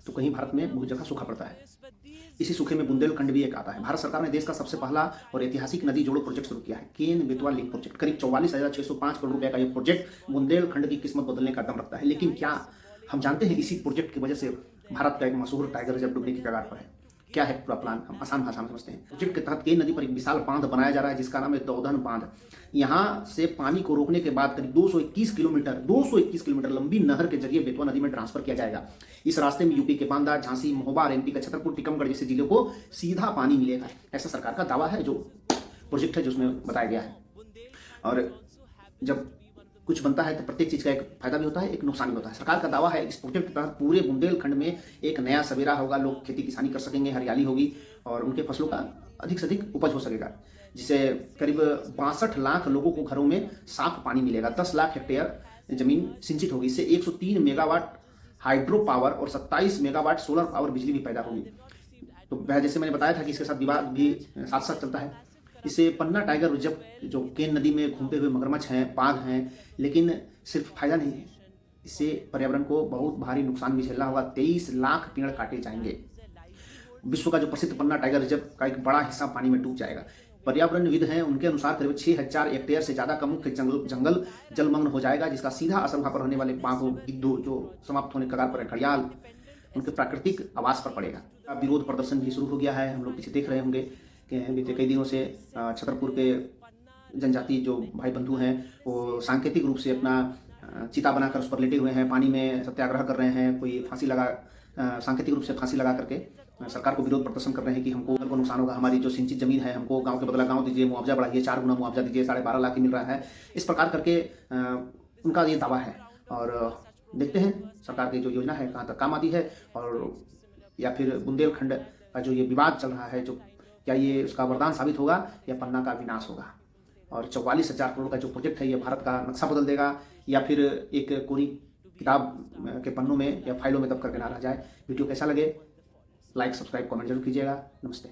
तो कहीं भारत में बहुत जगह सूखा पड़ता है। इसी सूखे में बुंदेलखंड भी एक आता है। भारत सरकार ने देश का सबसे पहला और ऐतिहासिक नदी जोड़ो प्रोजेक्ट शुरू किया है, केन बेतवा लिंक प्रोजेक्ट। करीब 44,605 करोड़ रुपए का ये प्रोजेक्ट बुंदेलखंड की किस्मत बदलने का दम रखता है। लेकिन क्या हम जानते हैं इसी प्रोजेक्ट की वजह से भारत का एक मशहूर टाइगर रिजर्व डूबने की कगार पर है? क्या है पूरा प्लान, हम आसान भाषा में समझते हैं। प्रोजेक्ट के तहत केन नदी पर एक विशाल बांध बनाया जा रहा है जिसका नाम है दौधन बांध। यहाँ से पानी को रोकने के बाद करीब 221 किलोमीटर लंबी नहर के जरिए बेतवा नदी में ट्रांसफर किया जाएगा। इस रास्ते में यूपी के बांदा, झांसी, महोबा और एमपी का छतरपुर, टीकमगढ़ जैसे जिलों को सीधा पानी मिलेगा, ऐसा सरकार का दावा है। जो प्रोजेक्ट है जो उसमें बताया गया है। और जब कुछ बनता है तो प्रत्येक चीज का एक फायदा भी होता है, एक नुकसान भी होता है। सरकार का दावा है इस प्रोजेक्ट के तहत पूरे बुंदेलखंड में एक नया सवेरा होगा, लोग खेती किसानी कर सकेंगे, हरियाली होगी और उनके फसलों का अधिक से अधिक उपज हो सकेगा, जिससे करीब 62 लाख लोगों को घरों में साफ पानी मिलेगा। 10 लाख हेक्टेयर जमीन सिंचित होगी। इससे 103 मेगावाट हाइड्रो पावर और 27 मेगावाट सोलर पावर बिजली भी पैदा होगी। तो जैसे मैंने बताया था कि इसके साथ विवाद भी साथ साथ चलता है। इससे पन्ना टाइगर रिजर्व जो केन नदी में घूमते हुए मगरमच्छ हैं, बाघ हैं, लेकिन सिर्फ फायदा नहीं है, इससे पर्यावरण को बहुत भारी नुकसान भी झेलना होगा। 23 लाख पेड़ काटे जाएंगे। विश्व का जो प्रसिद्ध पन्ना टाइगर रिजर्व का एक बड़ा हिस्सा पानी में डूब जाएगा। पर्यावरणविद हैं उनके अनुसार करीब 6000 हेक्टेयर से ज्यादा का मुख्य जंगल जलमग्न हो जाएगा, जिसका सीधा असर वहां पर रहने वाले बाघों, गिद्धों जो समाप्त होने के कगार पर है, घड़ियाल, उनके प्राकृतिक आवास पर पड़ेगा। विरोध प्रदर्शन भी शुरू हो गया है। हम लोग पीछे देख रहे होंगे कि बीते कई दिनों से छतरपुर के जनजाति जो भाई बंधु हैं वो सांकेतिक रूप से अपना चिता बनाकर उस पर लेटे हुए हैं, पानी में सत्याग्रह कर रहे हैं। कोई फांसी लगा सांकेतिक रूप से फांसी लगा करके सरकार को विरोध प्रदर्शन कर रहे हैं कि हमको नुकसान होगा, हमारी जो सिंचित जमीन है हमको गांव के बदला गांव दीजिए, मुआवजा बढ़ाइए, 4 गुना मुआवजा दीजिए, 12.5 लाख ही मिल रहा है। इस प्रकार करके उनका ये दावा है। और देखते हैं सरकार की जो योजना है कहाँ तक काम आती है, और या फिर बुंदेलखंड का जो ये विवाद चल रहा है, जो क्या ये उसका वरदान साबित होगा या पन्ना का विनाश होगा। और 44,000 करोड़ का जो प्रोजेक्ट है ये भारत का नक्शा बदल देगा, या फिर एक कोरी किताब के पन्नों में या फाइलों में दब करके ना रह जाए। वीडियो कैसा लगे, लाइक, सब्सक्राइब, कमेंट जरूर कीजिएगा। नमस्ते।